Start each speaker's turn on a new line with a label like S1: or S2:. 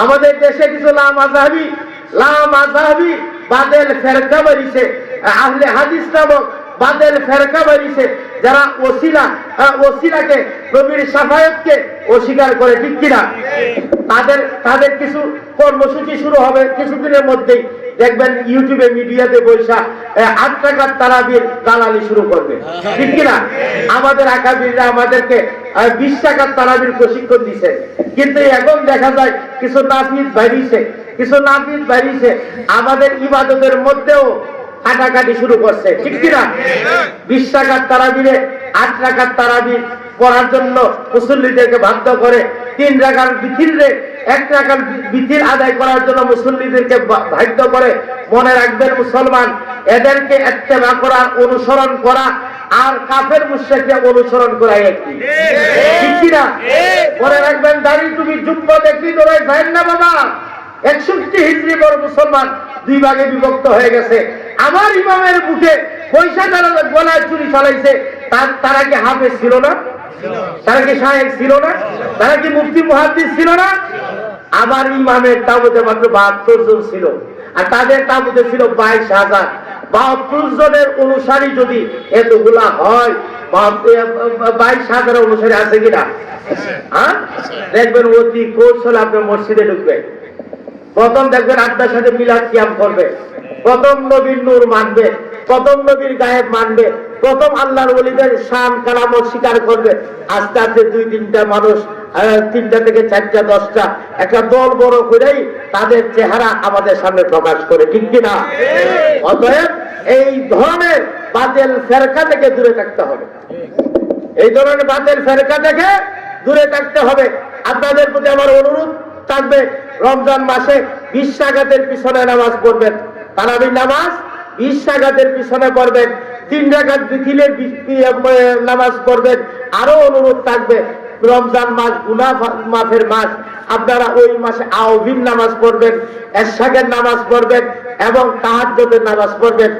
S1: আমাদের দেশে কিছু লামাযহাবী বাতিল ফেরকা বেরিয়েছে, আহলে হাদিস নামক বাতিল ফেরকা বেরিয়েছে, যারা ওসিলাকে নবীর শাফায়াতকে অস্বীকার করে, ঠিক কিনা? তাদের কিছু কর্মসূচি শুরু হবে কিছুদিনের মধ্যেই, দেখবেন ইউটিউবে মিডিয়াতে বৈশা 8 টাকার তারাবির দালালি শুরু করবে, ঠিক কিনা? আমাদের আকাবিররা আমাদেরকে 20 টাকার তারাবির প্রশিক্ষণ দিছে, কিন্তু এখন দেখা যায় কিছু নাফিজ বাইরিছে আমাদের ইবাদতের মধ্যেও কাটাকাটি শুরু করছে, ঠিক কিনা? 20 টাকার তারাবিরে 8 টাকার তারাবি পড়ার জন্য মুসল্লিদেরকে বাধ্য করে, 3 টাকার বিথিরে 1 টাকার বিথির আদায় করার জন্য মুসল্লিদেরকে বাধ্য করে। মনে রাখবেন মুসলমান, এদেরকে ইত্তেবা করা, অনুসরণ করা আর কাফের মুশরিককে অনুসরণ করা একই, ঠিক কিনা? মনে রাখবেন, দাড়ি টুপি জুব্বা দেখি তোরা যায় না বাবা। 61 হিজরি পর মুসলমান 2 ভাগে বিভক্ত হয়ে গেছে। আমার ইমামের বুকে পয়সা যারা গলায় চুরি চালাইছে, তারা কি হাফেজ ছিল না? তারা কি শায়েখ ছিল না? তারা কি মুফতি মুহাদ্দিস ছিল না? আমার ইমামের তাবুতে মাত্র 72 জন ছিল, আর তাদের তাবুতে ছিল 22,000। 72 জনের অনুসারী যদি এতগুলা হয়, 22,000 অনুসারী আছে কিনা? হ্যাঁ, দেখবেন অতি কৌশলে আপনি মসজিদে ঢুকবেন, প্রথম দেখবেন আপনার সাথে মিলাদ কিয়াম করবে, প্রথম নবীর নূর মানবে, প্রথম নবীর গায়েব মানবে, প্রথম আল্লাহর ওলিদের শান কালাম স্বীকার করবে। আস্তে আস্তে 2-3টা মানুষ, 3টা থেকে 4টা 10টা একটা দল বড় করেই তাদের চেহারা আমাদের সামনে প্রকাশ করে, ঠিক কিনা? অতএব এই ধরনের বাতিল ফেরকা থেকে দূরে থাকতে হবে, এই ধরনের বাতিল ফেরকা থেকে দূরে থাকতে হবে। আপনাদের প্রতি আমার অনুরোধ থাকবে, রমজান মাসে 20 রাকাতের পিছনে নামাজ পড়বেন, তারাবির নামাজ 20 রাকাতের পিছনে পড়বেন, 3 রাকাত বিথিলের নামাজ পড়বেন। আরো অনুরোধ থাকবে, রমজান মাস গুনাহ মাফের মাস, আপনারা ওই মাসে আওবিন নামাজ পড়বেন, এশাকের নামাজ পড়বেন এবং তাহাজ্জুদের নামাজ পড়বেন।